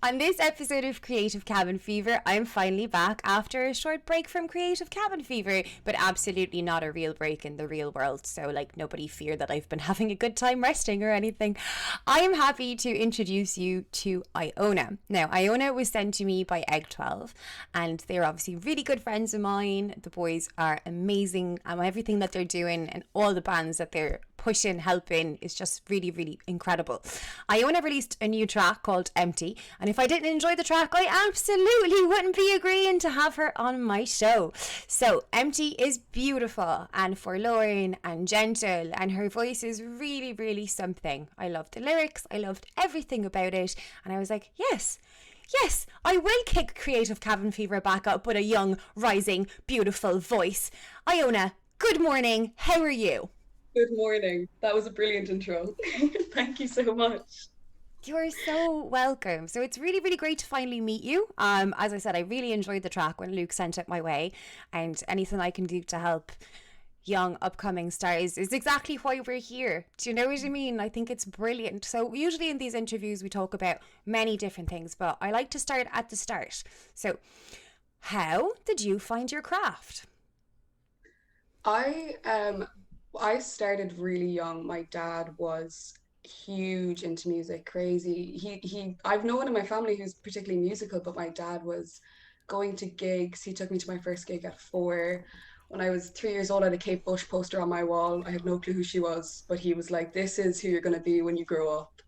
On this episode of Creative Cabin Fever, I'm finally back after a short break from Creative Cabin Fever, but absolutely not a real break in the real world. So, nobody fear that I've been having a good time resting or anything. I am happy to introduce you to IONA. Now, IONA was sent to me by Egg 12, and they're obviously really good friends of mine. The boys are amazing, and everything that they're doing and all the bands that they're pushing, helping is just really, really incredible. Iona released a new track called Empty, and if I didn't enjoy the track, I absolutely wouldn't be agreeing to have her on my show. So Empty is beautiful and forlorn and gentle, and her voice is really, really something. I loved the lyrics, I loved everything about it, and I was like, yes, I will kick Creative Cabin Fever back up with a young, rising, beautiful voice. Iona, good morning, how are you? Good morning. That was a brilliant intro. Thank you so much. You're so welcome. So it's really, really great to finally meet you. As I said, I really enjoyed the track when Luke sent it my way, and anything I can do to help young upcoming stars is exactly why we're here. Do you know what I mean? I think it's brilliant. So usually in these interviews we talk about many different things, but I like to start at the start. So how did you find your craft? I started really young. My dad was huge into music, crazy. He I've no one in my family who's particularly musical, but my dad was going to gigs. He took me to my first gig at 4. When I was 3 years old, I had a Kate Bush poster on my wall. I had no clue who she was, but he was like, "This is who you're going to be when you grow up."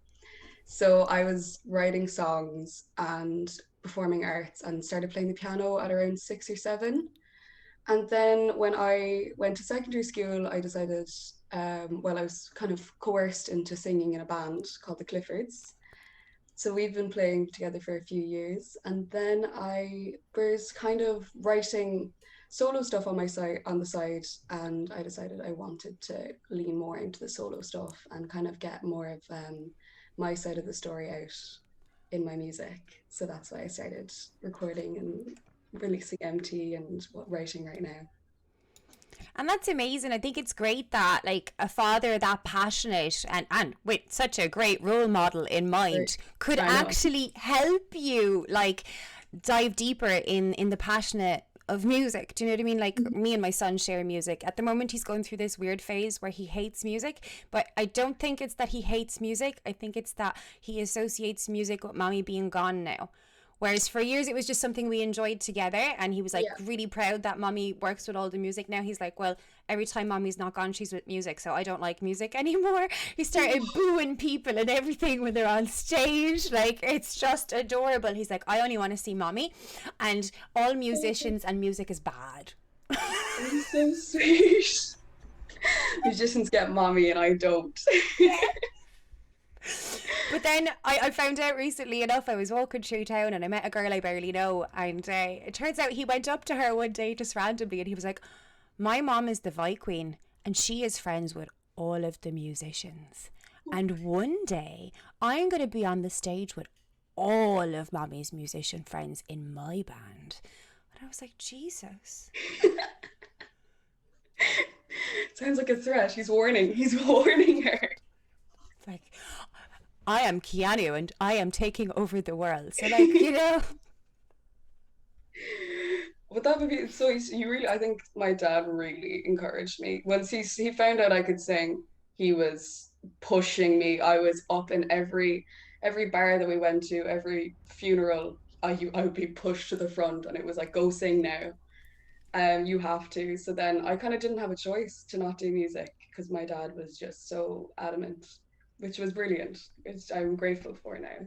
So I was writing songs and performing arts and started playing the piano at around 6 or 7. And then when I went to secondary school, I decided, I was kind of coerced into singing in a band called the Cliffords. So we've been playing together for a few years. And then I was kind of writing solo stuff on the side, and I decided I wanted to lean more into the solo stuff and kind of get more of my side of the story out in my music. So that's why I started recording and releasing Empty and writing right now. And that's amazing. I think it's great that a father that passionate and with such a great role model in Right. mind could I know. actually help you dive deeper in the passionate of music. Do you know what I mean? Like me and my son share music. At the moment he's going through this weird phase where he hates music, but I don't think it's that he hates music. I think it's that he associates music with mommy being gone now. Whereas for years it was just something we enjoyed together, and he was like Yeah. really proud that mommy works with all the music. Now he's like, well, every time mommy's not gone, she's with music, so I don't like music anymore. He started booing people and everything when they're on stage. Like, it's just adorable. He's like, I only want to see mommy, and all musicians and music is bad. He's so sweet. Musicians get mommy and I don't. But then I found out recently enough, I was walking through town and I met a girl I barely know. And it turns out he went up to her one day just randomly and he was like, my mom is the Vi Queen and she is friends with all of the musicians. And one day I'm going to be on the stage with all of mommy's musician friends in my band. And I was like, Jesus. Sounds like a threat. He's warning. He's warning her. Like, I am Keanu and I am taking over the world. So, But that would be so. You really, I think my dad really encouraged me. Once he found out I could sing, he was pushing me. I was up in every bar that we went to, every funeral. I would be pushed to the front, and it was like, go sing now. You have to. So then I kind of didn't have a choice to not do music because my dad was just so adamant, which was brilliant. I'm grateful for now.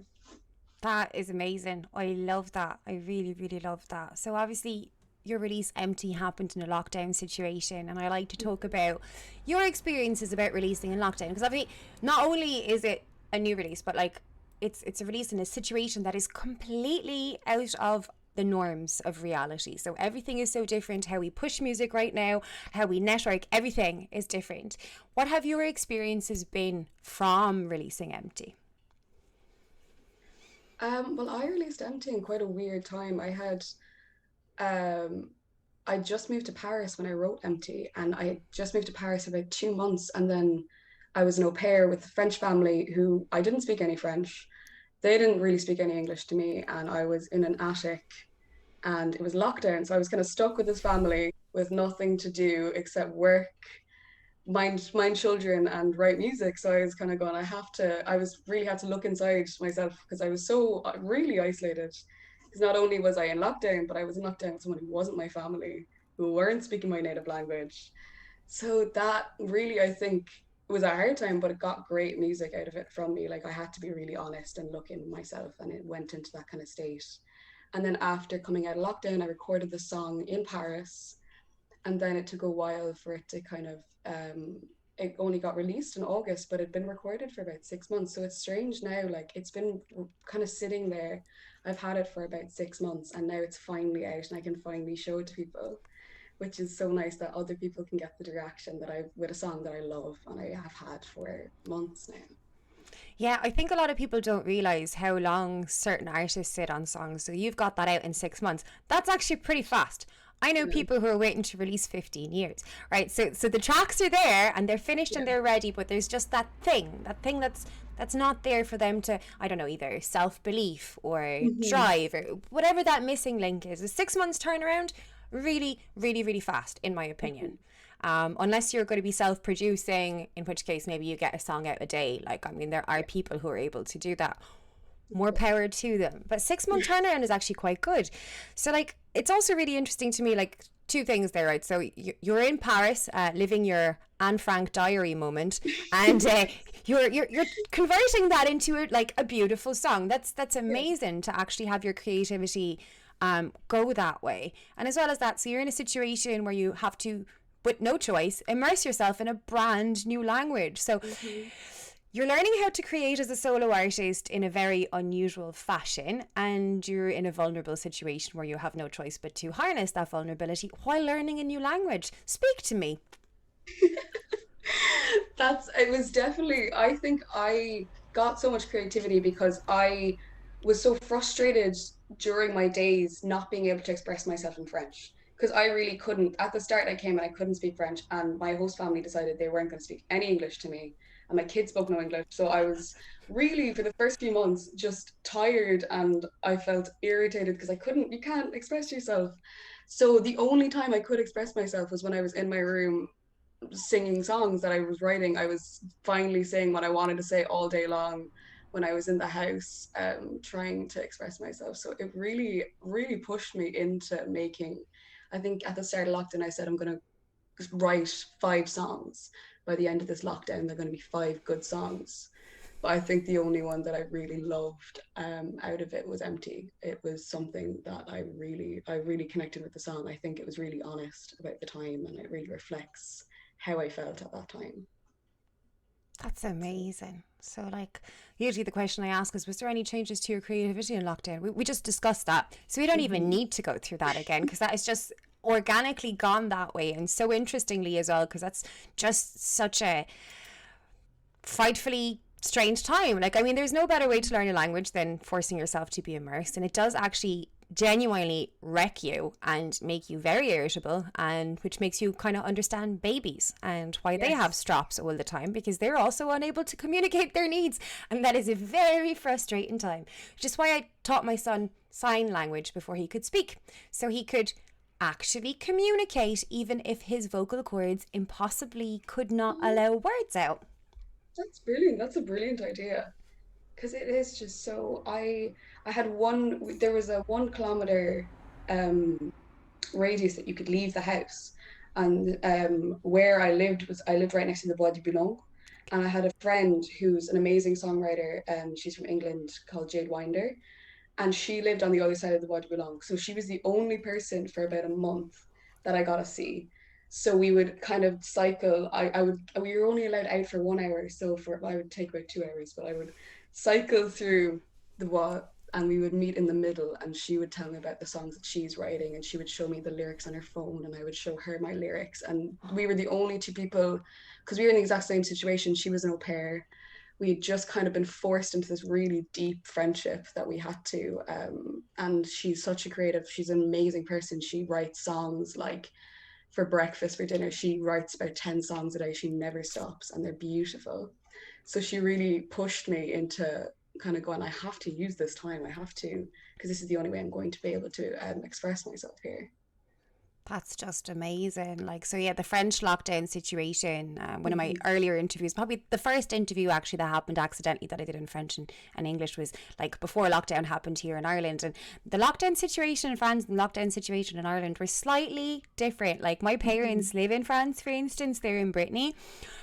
that is amazing. I love that. I really, really love that. So obviously your release Empty happened in a lockdown situation, and I like to talk about your experiences about releasing in lockdown, because obviously not only is it a new release, but it's a release in a situation that is completely out of the norms of reality. So everything is so different. How we push music right now, how we network, everything is different. What have your experiences been from releasing Empty? Well, I released Empty in quite a weird time. Um, I just moved to Paris when I wrote Empty, and I just moved to Paris for about 2 months, and then I was an au pair with a French family who I didn't speak any French. they didn't really speak any English to me, and I was in an attic and it was lockdown. So I was kind of stuck with this family with nothing to do except work, mind children, and write music. So I was kind of going, I was really had to look inside myself because I was so really isolated. Because not only was I in lockdown, but I was in lockdown with someone who wasn't my family, who weren't speaking my native language. So that really, I think, was a hard time, but it got great music out of it from me. Like I had to be really honest and look in myself, and it went into that kind of state. And then after coming out of lockdown, I recorded the song in Paris, and then it took a while for it to kind of it only got released in August, but it'd been recorded for about 6 months. So it's strange now, like it's been kind of sitting there. I've had it for about 6 months, and now it's finally out and I can finally show it to people, which is so nice that other people can get the reaction that I with a song that I love and I have had for months now. Yeah, I think a lot of people don't realize how long certain artists sit on songs. So you've got that out in 6 months. That's actually pretty fast. I know Mm. people who are waiting to release 15 years, right? So the tracks are there and they're finished Yeah. and they're ready, but there's just that thing that's not there for them to, I don't know, either self-belief or Mm-hmm. drive or whatever that missing link is. A 6 months turnaround, really, really, really fast, in my opinion. Unless you're going to be self producing, in which case maybe you get a song out a day. Like, I mean, there are people who are able to do that. More power to them. But 6 month turnaround is actually quite good. So, like, it's also really interesting to me, like, two things there, right? So, you're in Paris, living your Anne Frank diary moment, and you're converting that into like a beautiful song. That's Yeah. amazing to actually have your creativity go that way. And as well as that, so you're in a situation where you have to, with no choice, immerse yourself in a brand new language. So Mm-hmm. you're learning how to create as a solo artist in a very unusual fashion, and you're in a vulnerable situation where you have no choice but to harness that vulnerability while learning a new language. Speak to me. That's it was definitely I think I got so much creativity because I was so frustrated during my days not being able to express myself in French. Because I really couldn't at the start I came and I couldn't speak French and my host family decided they weren't going to speak any English to me and my kids spoke no English. So I was really for the first few months just tired and I felt irritated because I couldn't you can't express yourself. So the only time I could express myself was when I was in my room singing songs that I was writing. I was finally saying what I wanted to say all day long when I was in the house, trying to express myself. So it really, really pushed me into making. I think at the start of lockdown, I said I'm going to write 5 songs. By the end of this lockdown, they're going to be 5 good songs. But I think the only one that I really loved out of it was Empty. It was something that I really connected with the song. I think it was really honest about the time and it really reflects how I felt at that time. That's So, amazing. So, like, usually the question I ask is, was there any changes to your creativity in lockdown? We just discussed that. So, we don't even mhm. need to go through that again because that is just organically gone that way. And so interestingly as well, because that's just such a frightfully strange time. Like, I mean, there's no better way to learn a language than forcing yourself to be immersed. And it does actually genuinely wreck you and make you very irritable, and which makes you kind of understand babies and why they have Yes. strops all the time because they're also unable to communicate their needs, and that is a very frustrating time, which is why I taught my son sign language before he could speak, so he could actually communicate even if his vocal cords impossibly could not Oh, allow words out. that's brilliant. That's a brilliant idea. Because it is just so I had one there was a 1 kilometer um radius that you could leave the house. And where I lived right next to the Bois de Boulogne. And I had a friend who's an amazing songwriter, she's from England called Jade Winder. And she lived on the other side of the Bois de Boulogne. So she was the only person for about a month that I got to see. So we would kind of cycle. We were only allowed out for 1 hour. So I would take about 2 hours, but I would cycle through the Bois and we would meet in the middle and she would tell me about the songs that she's writing and she would show me the lyrics on her phone and I would show her my lyrics. And we were the only 2 people, because we were in the exact same situation. She was an au pair, we had just kind of been forced into this really deep friendship that we had to. And she's such a creative, she's an amazing person. She writes songs like for breakfast, for dinner. She writes about 10 songs a day. She never stops and they're beautiful. So she really pushed me into kind of going, I have to use this time. I have to, because this is the only way I'm going to be able to express myself here. That's just amazing. Like, so yeah, the French lockdown situation, one of my Mhm. earlier interviews, probably the first interview actually that happened accidentally that I did in French and English was like before lockdown happened here in Ireland. And the lockdown situation in France and the lockdown situation in Ireland were slightly different. Like, my Mhm. parents live in France, for instance, they're in Brittany.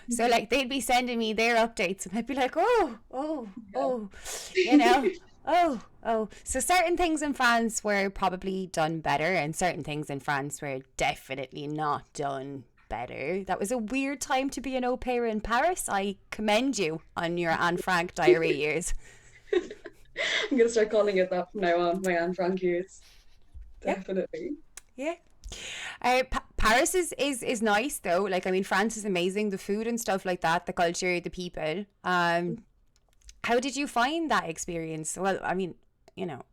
So, Mhm. like, they'd be sending me their updates and I'd be like, oh, oh, Yeah. oh, you know. Oh, oh. So certain things in France were probably done better, and certain things in France were definitely not done better. That was a weird time to be an au pair in Paris. I commend you on your Anne Frank diary years. I'm gonna start calling it that from now on. My Anne Frank years, Yeah, definitely. yeah. Paris is nice though. Like, I mean, France is amazing. The food and stuff like that, the culture, the people. How did you find that experience? Well, I mean,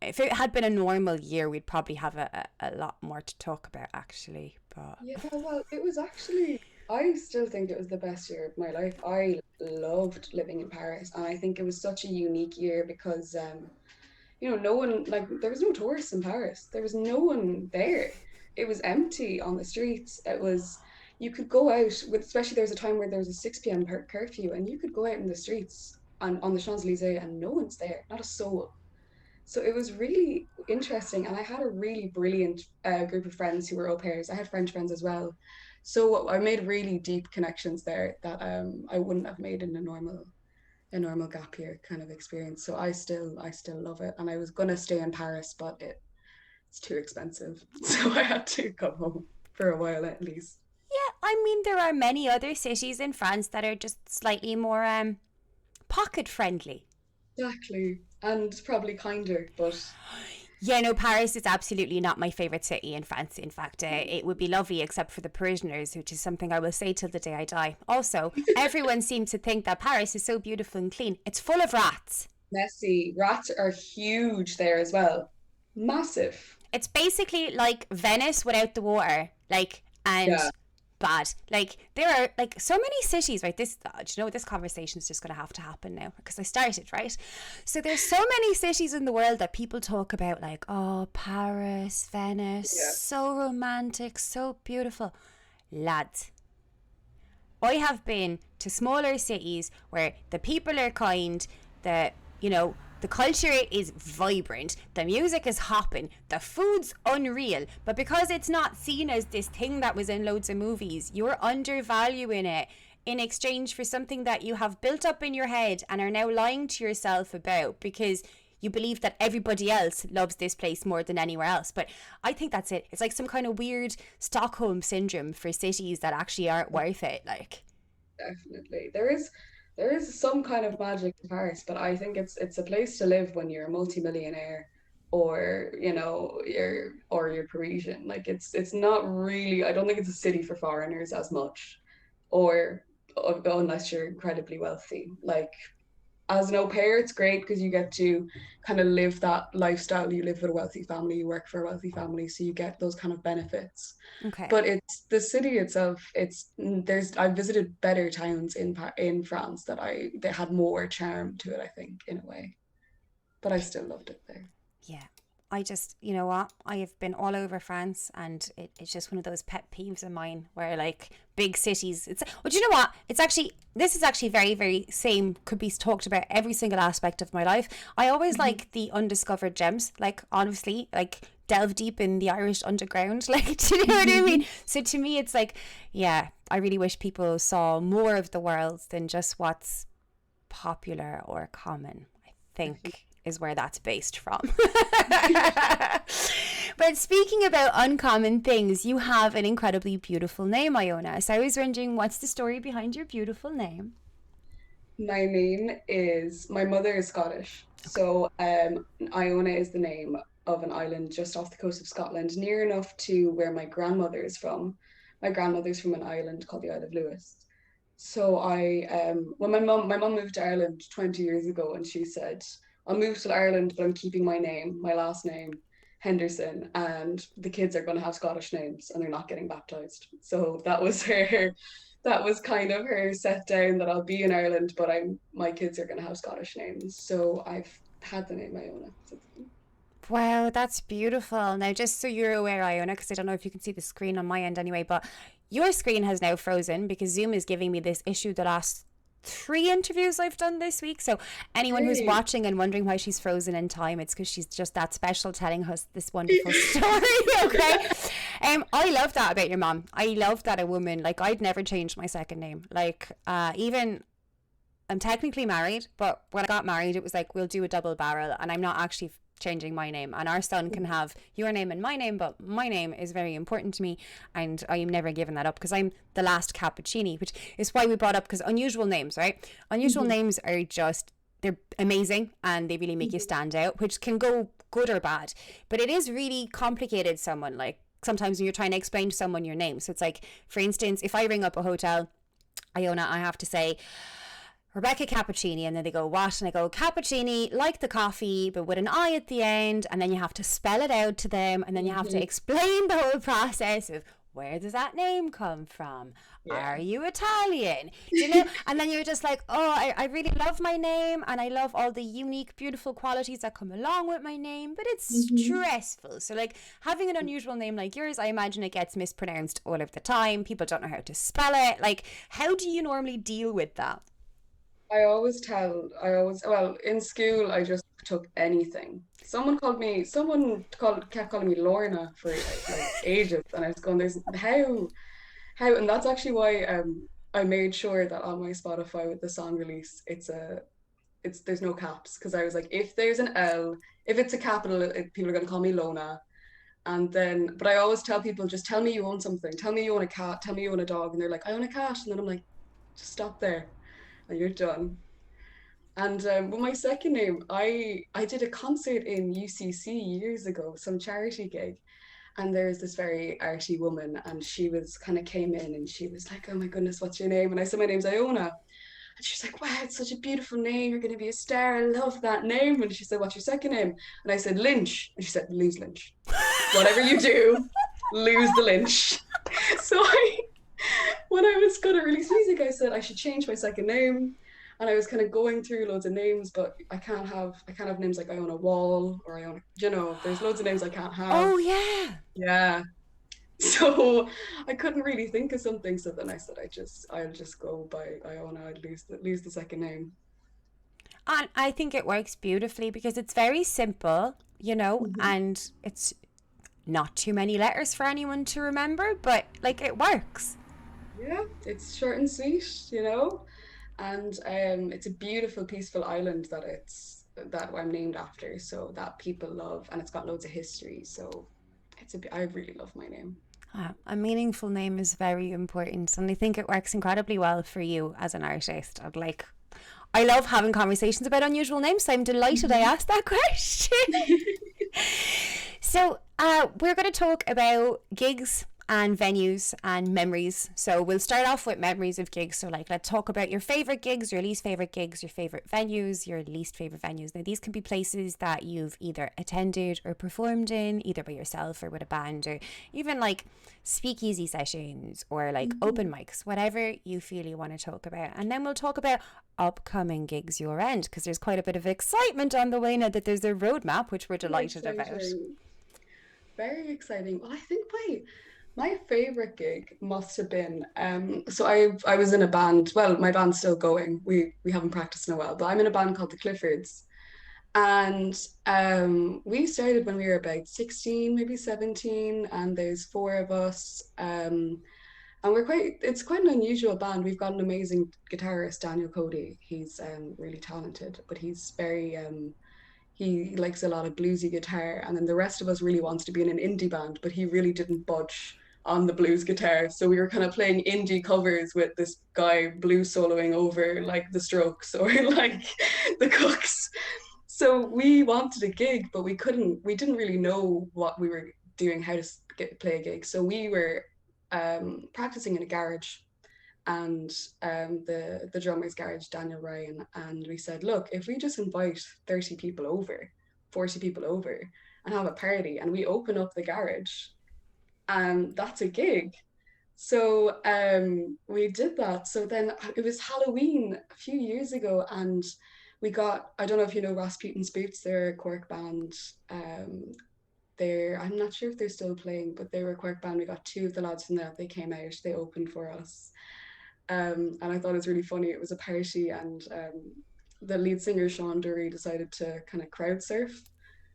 if it had been a normal year, we'd probably have a lot more to talk about, actually. But Yeah, well, it was actually, I still think it was the best year of my life. I loved living in Paris, and I think it was such a unique year because, no one, like, there was no tourists in Paris. There was no one there. It was empty on the streets. You could go out with, especially there was a time where there was a 6 p.m. Curfew, and you could go out in the streets and on the Champs-Élysées, and no one's there, not a soul. So it was really interesting, and I had a really brilliant group of friends who were au pairs. I had French friends as well, so I made really deep connections there that I wouldn't have made in a normal gap year kind of experience. So I still love it, and I was gonna stay in Paris, but it's too expensive, so I had to come home for a while at least. yeah, I mean, there are many other cities in France that are just slightly more pocket friendly. Exactly, and probably kinder, but Yeah, no, Paris is absolutely not my favourite city in France. In fact, it would be lovely except for the Parisians, which is something I will say till the day I die. Also, everyone seems to think that Paris is so beautiful and clean. It's full of rats. messy. Rats are huge there as well, massive. It's basically like Venice without the water, like, Yeah. and bad. Like, there are like so many cities, right? Do you know, this conversation is just going to happen now because I started, right? So there's so many cities in the world that people talk about, like, oh, Paris, Venice, Yeah. so romantic, so beautiful. Lads, I have been to smaller cities where the people are kind, the the culture is vibrant, the music is hopping, the food's unreal, but because it's not seen as this thing that was in loads of movies, you're undervaluing it in exchange for something that you have built up in your head and are now lying to yourself about because you believe that everybody else loves this place more than anywhere else. But I think that's it. It's like some kind of weird Stockholm syndrome for cities that actually aren't worth it. Like, Definitely. There is some kind of magic to Paris, but I think it's a place to live when you're a multimillionaire or you're Parisian. Like it's not really, I don't think it's a city for foreigners as much, or unless you're incredibly wealthy. Like as an au pair, it's great because you get to kind of live that lifestyle. You live with a wealthy family, you work for a wealthy family, so you get those kind of benefits. okay. But it's the city itself. I've visited better towns in France that had more charm to it, I think, in a way. But I still loved it there. Yeah. I just, you know what? I have been all over France and it's just one of those pet peeves of mine where, like, big cities, well, do you know what? This is actually very, very same, could be talked about every single aspect of my life. I always Mhm. like the undiscovered gems, like, honestly, like, delve deep in the Irish underground. Like, do you know what I mean? So to me, it's like, yeah, I really wish people saw more of the world than just what's popular or common, I Definitely. think is where that's based from. But speaking about uncommon things, you have an incredibly beautiful name, Iona. So I was wondering, what's the story behind your beautiful name? My mother is Scottish. So Iona is the name of an island just off the coast of Scotland, near enough to where my grandmother is from. My grandmother's from an island called the Isle of Lewis. So when my mum moved to Ireland 20 years ago, and she said, "I'll move to Ireland, but I'm keeping my name, my last name, Henderson, and the kids are going to have Scottish names, and they're not getting baptized." So that was that was kind of her set down that I'll be in Ireland, but my kids are going to have Scottish names. So I've had the name Iona since then. Wow, that's beautiful. Now, just so you're aware, Iona, because I don't know if you can see the screen on my end anyway, but your screen has now frozen because Zoom is giving me this issue the last three interviews I've done this week. So anyone who's Really? watching and wondering why she's frozen in time, it's because she's just that special telling us this wonderful story. Okay. I love that about your mom. I love that a woman, like, I'd never changed my second name. Like, even I'm technically married, but when I got married, it was like, we'll do a double barrel, and I'm not actually changing my name. And our son can have your name and my name, but my name is very important to me, and I am never giving that up because I'm the last Cappuccini, which is why we brought up, because unusual names, right? Unusual Mhm. names are just, they're amazing and they really make you stand out, which can go good or bad. But it is really complicated, someone, like, sometimes when you're trying to explain to someone your name. So it's like, for instance, if I ring up a hotel, Iona, I have to say Rebecca Cappuccini, and then they go, what? And I go, Cappuccini, like the coffee, but with an I at the end, and then you have to spell it out to them, and then you have to Mhm. explain the whole process of, where does that name come from? Yeah. Are you Italian? Do you know? And then you're just like, oh, I really love my name, and I love all the unique, beautiful qualities that come along with my name, but it's Mhm. stressful. So, like, having an unusual name like yours, I imagine it gets mispronounced all of the time. People don't know how to spell it. Like, how do you normally deal with that? well, in school, I just took anything. Kept calling me Lorna for like ages, and I was going, there's and that's actually why I made sure that on my Spotify with the song release, there's no caps, because I was like, if there's an L, if it's a capital, people are going to call me Lona. And then, but I always tell people, just tell me you own something. Tell me you own a cat. Tell me you own a dog. And they're like, I own a cat. And then I'm like, just stop there and you're done. And with my second name, I did a concert in UCC years ago, some charity gig, and there's this very arty woman, and she was kind of came in, and she was like, "Oh my goodness, what's your name?" And I said, "My name's Iona." And she's like, "Wow, it's such a beautiful name. You're going to be a star. I love that name." And she said, "What's your second name?" And I said, "Lynch." And she said, "Lose Lynch. Whatever you do, lose the Lynch." So when I was going to release music, I said I should change my second name. And I was kind of going through loads of names, but I can't have names like Iona Wall or Iona, there's loads of names I can't have. Oh, yeah. Yeah. So I couldn't really think of something. So then I said I'll just go by Iona. I'd lose the second name. And I think it works beautifully because it's very simple, Mhm. and it's not too many letters for anyone to remember, but like it works. Yeah, it's short and sweet. And it's a beautiful, peaceful island that I'm named after, so that people love, and it's got loads of history. So I really love my name. A meaningful name is very important, and I think it works incredibly well for you as an artist. I love having conversations about unusual names, so I'm delighted I Mhm. asked that question. So, we're going to talk about gigs and venues and memories. So, we'll start off with memories of gigs. So, like, let's talk about your favorite gigs, your least favorite gigs, your favorite venues, your least favorite venues. Now, these can be places that you've either attended or performed in, either by yourself or with a band, or even like speakeasy sessions or like open Mhm. mics, whatever you feel you want to talk about. And then we'll talk about upcoming gigs your end, because there's quite a bit of excitement on the way now that there's a roadmap, which we're Very delighted about. exciting. Very exciting. Well, I think my favorite gig must have been so I was in a band. Well, my band's still going. We haven't practiced in a while, but I'm in a band called the Cliffords. And we started when we were about 16, maybe 17, and there's four of us. And it's quite an unusual band. We've got an amazing guitarist, Daniel Cody. He's really talented, but he likes a lot of bluesy guitar. And then the rest of us really wants to be in an indie band, but he really didn't budge on the blues guitar. So we were kind of playing indie covers with this guy blues soloing over like the Strokes or like the Cooks. So we wanted a gig, but we didn't really know what we were doing, how to play a gig. So we were practicing in a garage, and the drummer's garage, Daniel Ryan, and we said, look, if we just invite 30 people over, 40 people over, and have a party, and we open up the garage, and that's a gig. So we did that. So then it was Halloween a few years ago, and we got, I don't know if you know Rasputin's Boots, they're a Cork band. Um, I'm not sure if they're still playing, but they were a Cork band. We got two of the lads from that. They came out, they opened for us. And I thought it was really funny. It was a party, and the lead singer Sean Dury decided to kind of crowd surf,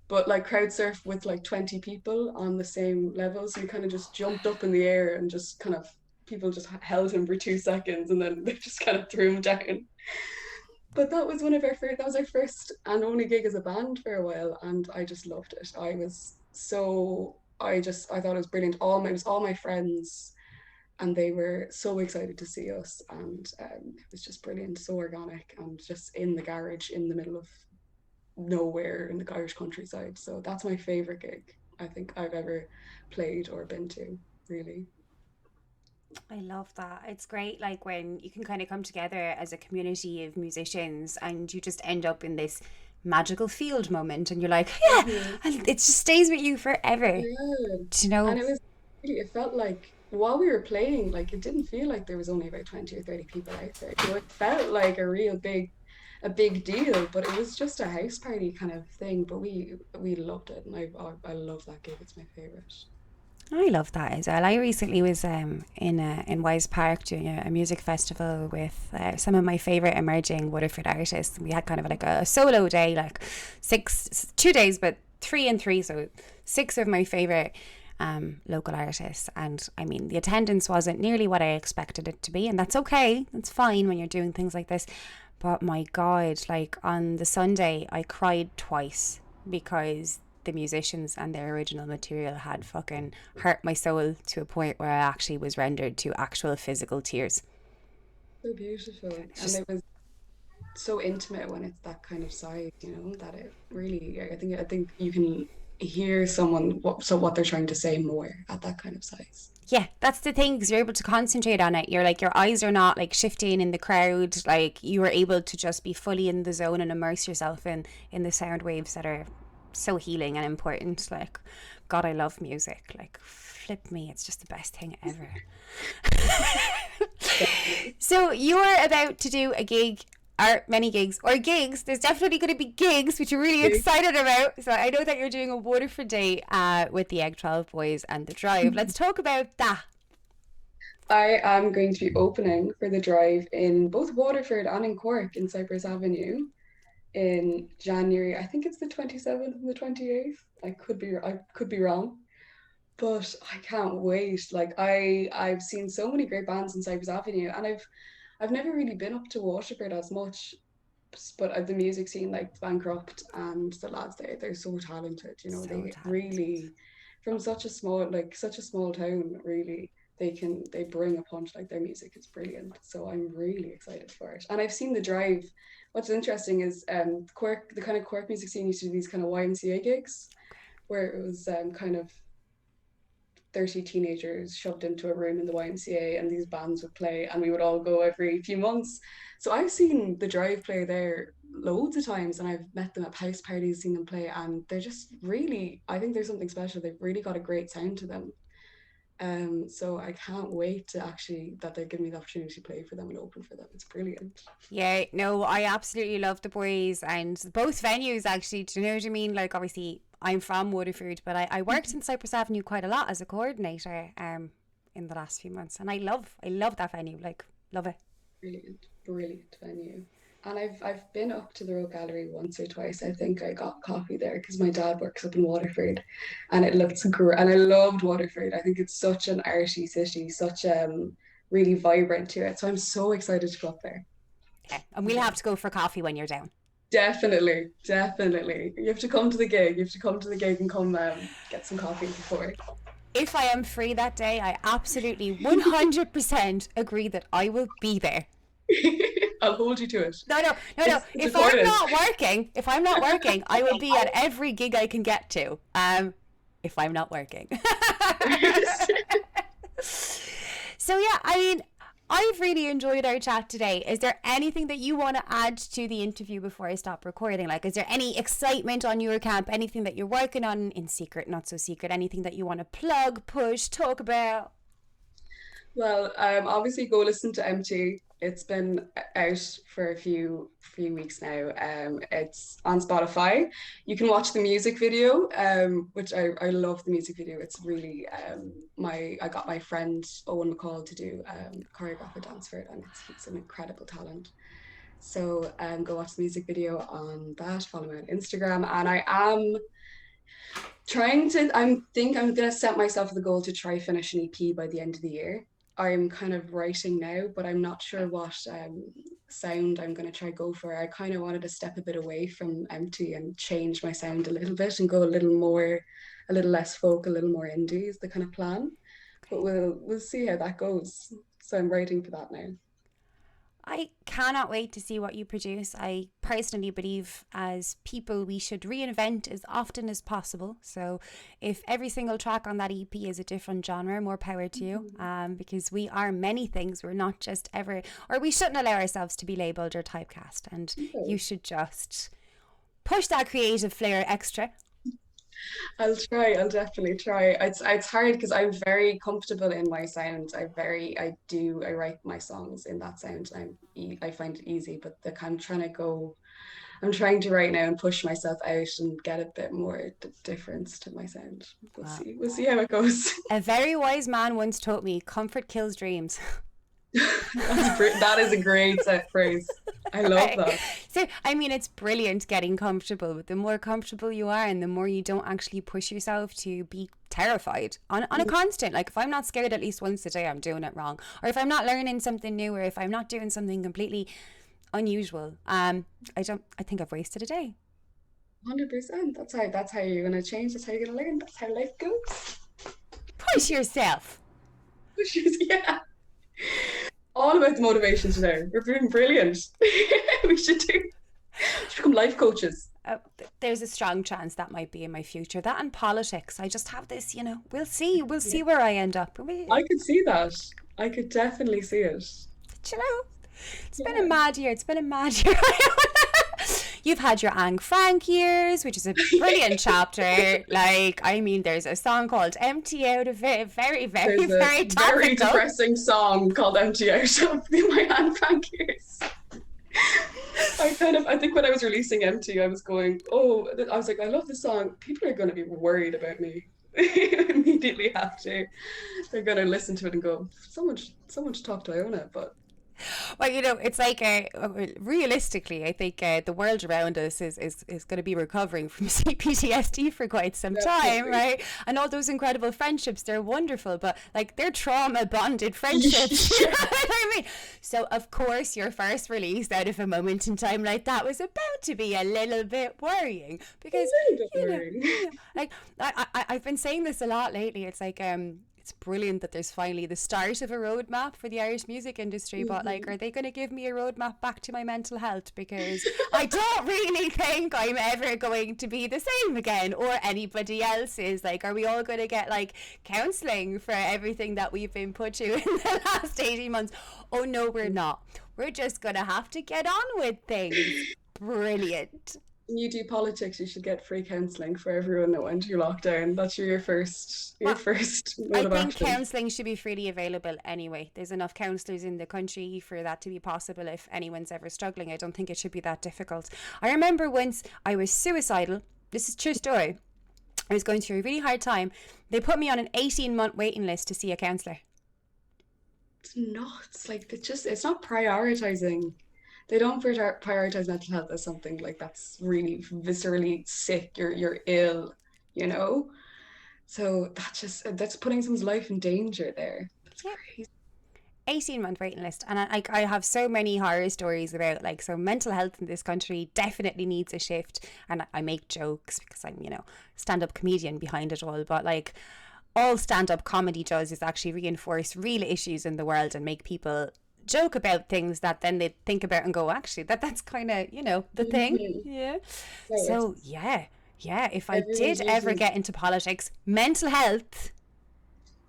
but like crowd surf with like 20 people on the same level. So he kind of just jumped up in the air and just kind of people just held him for 2 seconds and then they just kind of threw him down. But that was one of our first, that was our first and only gig as a band for a while, and I just loved it. I thought it was brilliant. It was all my friends, and they were so excited to see us, and it was just brilliant, so organic, and just in the garage in the middle of nowhere in the Irish countryside. So that's my favorite gig I think I've ever played or been to, really. I love that. It's great, like when you can kind of come together as a community of musicians and you just end up in this magical field moment and you're like, yeah, Mm-hmm. and it just stays with you forever. Yeah. Do you know? And it felt like while we were playing, like it didn't feel like there was only about 20 or 30 people out there. It felt like a big deal, but it was just a house party kind of thing. But we loved it, and I love that gig. It's my favorite. I love that as well. I recently was in Wise Park doing a music festival with some of my favourite emerging Waterford artists. We had kind of like a solo day, like 2 days, but 3 and 3, so 6 of my favourite local artists. And I mean, the attendance wasn't nearly what I expected it to be, and that's okay. That's fine when you're doing things like this. But my God, like on the Sunday, I cried twice because the musicians and their original material had fucking hurt my soul to a point where I actually was rendered to actual physical tears. So beautiful, It's and just, it was so intimate when it's that kind of size, that it really, I think you can hear what they're trying to say more at that kind of size. yeah, that's the thing, because you're able to concentrate on it. You're like, your eyes are not like shifting in the crowd. Like, you are able to just be fully in the zone and immerse yourself in the sound waves that are so healing and important. Like, God, I love music. Like, flip me, it's just the best thing ever. Definitely. So you're about to do a gig, or many gigs, or gigs. There's definitely going to be gigs, which you're really excited about. So I know that you're doing a Waterford Day with the Egg 12 Boys and the Drive. Let's talk about that. I am going to be opening for the drive in both Waterford and in Cork in Cypress Avenue in January. I think it's the 27th and the 28th. I could be wrong, but I can't wait. Like I've seen so many great bands in Cypress Avenue, and I've never really been up to Waterford as much, but the music scene, like Bancroft and the lads there, they're so talented. So They talented. really, from such a small town, really, they bring a punch. Like their music is brilliant. So I'm really excited for it. And I've seen the drive. What's interesting is Cork, the kind of Cork music scene used to do these kind of YMCA gigs where it was kind of 30 teenagers shoved into a room in the YMCA, and these bands would play and we would all go every few months. So I've seen the drive play there loads of times, and I've met them at house parties, seen them play, and they're just really, I think there's something special. They've really got a great sound to them. So I can't wait to actually that they give me the opportunity to play for them and open for them. It's brilliant. Yeah, no, I absolutely love the boys and both venues actually. Do you know what I mean? Like, obviously, I'm from Waterford, but I worked in Cypress Avenue quite a lot as a coordinator in the last few months, and I love that venue. Like, love it. Brilliant, brilliant venue. And I've been up to the Royal Gallery once or twice. I think I got coffee there because my dad works up in Waterford, and it looks great. And I loved Waterford. I think it's such an arty city, such really vibrant to it. So I'm so excited to go up there. Yeah, and we'll have to go for coffee when you're down. Definitely, definitely. You have to come to the gig. You have to come to the gig and come get some coffee before. If I am free that day, I absolutely 100% agree that I will be there. I'll hold you to it. No, no, no, no. It's recorded. If I'm not working, I will be at every gig I can get to. If I'm not working. So yeah, I mean, I've really enjoyed our chat today. Is there anything that you want to add to the interview before I stop recording? Like, is there any excitement on your camp? Anything that you're working on in secret, not so secret? Anything that you want to plug, push, talk about? Well, obviously go listen to Empty. It's been out for a few weeks now. It's on Spotify. You can watch the music video, which I love the music video. It's really my I got my friend Owen McCall to do choreograph a dance for it, and he's an incredible talent. So go watch the music video on that. Follow me on Instagram, and I am I'm gonna set myself the goal to try finish an EP by the end of the year. I'm kind of writing now, but I'm not sure what sound I'm gonna try go for. I kind of wanted to step a bit away from Empty and change my sound a little bit and go a little less folk, a little more indie is the kind of plan. But Okay. we'll see how that goes. So I'm writing for that now. I cannot wait to see what you produce. I personally believe, as people, we should reinvent as often as possible. So, if every single track on that EP is a different genre, more power to you. Because we are many things. We're not just ever, or we shouldn't allow ourselves to be labeled or typecast. And you Okay. should just push that creative flair extra. I'll try. I'll definitely try. It's hard because I'm very comfortable in my sound. I write my songs in that sound. I find it easy, but I'm trying to go. I'm trying to right now and push myself out and get a bit more difference to my sound. We'll Well, see. We'll see how it goes. a very wise man once told me, "Comfort kills dreams." That is a great set phrase. I love Right. that. So, I mean, it's brilliant getting comfortable, but the more comfortable you are and the more you don't actually push yourself to be terrified on a constant, like if I'm not scared at least once a day, I'm doing it wrong. Or if I'm not learning something new, or if I'm not doing something completely unusual, I think I've wasted a day. 100%. That's how you're gonna change. That's how you're gonna learn. That's how life goes. Push yourself. Yeah. All about the motivation today. We're doing brilliant. We should become life coaches. There's a strong chance that might be in my future. That and politics. I just have this, we'll see. We'll Yeah. see where I end up. I could see that. I could definitely see it. You know, it's been a Yeah. mad year. It's been a mad year. You've had your Anne Frank years, which is a brilliant chapter. Like, I mean, there's a song called Empty out of it. Very, very, There's a very very topical. depressing song called Empty Out of my Anne Frank years. I think when I was releasing Empty, I was going, oh, I was like, I love this song. People are going to be worried about me. Immediately after, they're going to listen to it and go, someone should talk to Iona. But Well, it's like realistically, I think the world around us is going to be recovering from CPTSD for quite some time, definitely. right? And all those incredible friendships, they're wonderful, but like they're trauma bonded friendships. You know Yeah, what I mean? So, of course, your first release out of a moment in time like that was about to be a little bit worrying a because, little bit worrying. like I've been saying this a lot lately. It's like, it's brilliant that there's finally the start of a roadmap for the Irish music industry, but like, Mhm. are they going to give me a roadmap back to my mental health? Because I don't really think I'm ever going to be the same again, or anybody else is. Like, are we all going to get like counselling for everything that we've been put to in the last 18 months? Oh, no, we're not. We're just going to have to get on with things. Brilliant. You do politics, you should get free counselling for everyone that went through lockdown. That's your Well, first I mode of think action. counselling should be freely available anyway. There's enough counsellors in the country for that to be possible if anyone's ever struggling. I don't think it should be that difficult. I remember once I was suicidal. This is a true story. I was going through a really hard time. They put me on an 18-month waiting list to see a counsellor. It's nuts. Like it's not prioritizing. They don't prioritize mental health as something like that's really viscerally sick. You're ill, you know? So that's putting someone's life in danger there. That's Yep. crazy. 18-month waiting list, and I have so many horror stories about, like, so mental health in this country definitely needs a shift. And I make jokes because I'm, stand-up comedian behind it all, but like, all stand-up comedy does is actually reinforce real issues in the world and make people joke about things that then they think about and go, actually, that's kind of, the thing. Mhm. Yeah. No, So yeah, if I everyone did ever uses get into politics, mental health.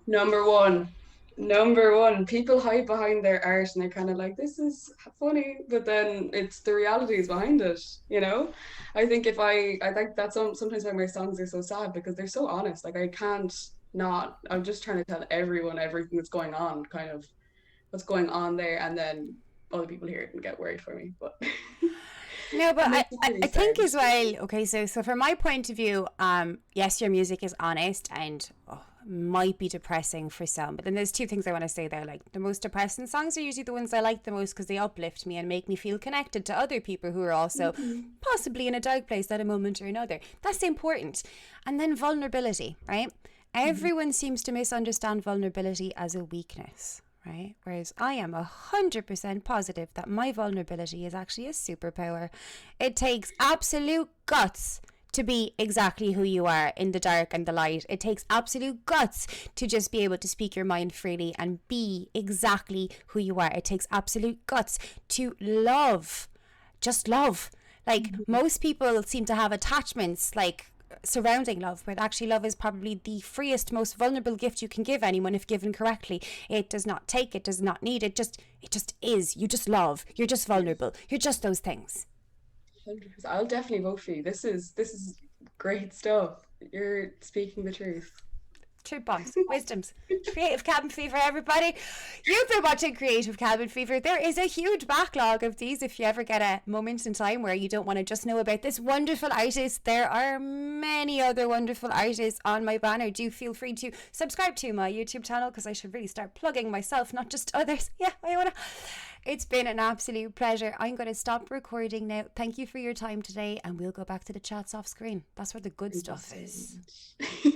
number one. Number one. People hide behind their art and they're kind of like, this is funny, but then it's the realities behind it, you know? I think that's sometimes why my songs are so sad because they're so honest. Like I can't. not, I'm just trying to tell everyone everything that's going on, kind of what's going on there, and then other people hear it and get worried for me. But No, but it I, makes it I, pretty I think sad. as well, okay, so from my point of view, yes, your music is honest and might be depressing for some, but then there's two things I want to say there. Like, the most depressing songs are usually the ones I like the most because they uplift me and make me feel connected to other people who are also Mhm. possibly in a dark place at a moment or another. That's important. And then vulnerability, right? Everyone seems to misunderstand vulnerability as a weakness, right? Whereas I am 100% positive that my vulnerability is actually a superpower. It takes absolute guts to be exactly who you are in the dark and the light. It takes absolute guts to just be able to speak your mind freely and be exactly who you are. It takes absolute guts to love, just love. Like, Mhm. most people seem to have attachments like surrounding love, but actually love is probably the freest, most vulnerable gift you can give anyone if given correctly. It does not take, it does not need, it just is. You just love. You're just Yes, vulnerable. You're just those things. 100%. I'll definitely vote for you. This is great stuff. You're speaking the truth. Truth bombs, wisdoms. Creative Cabin Fever, everybody. You've been watching Creative Cabin Fever. There is a huge backlog of these if you ever get a moment in time where you don't want to just know about this wonderful artist. There are many other wonderful artists on my banner. Do feel free to subscribe to my YouTube channel because I should really start plugging myself, not just others. Yeah, IONA. It's been an absolute pleasure. I'm going to stop recording now. Thank you for your time today, and we'll go back to the chats off screen. That's where the good Thank you stuff so is. much.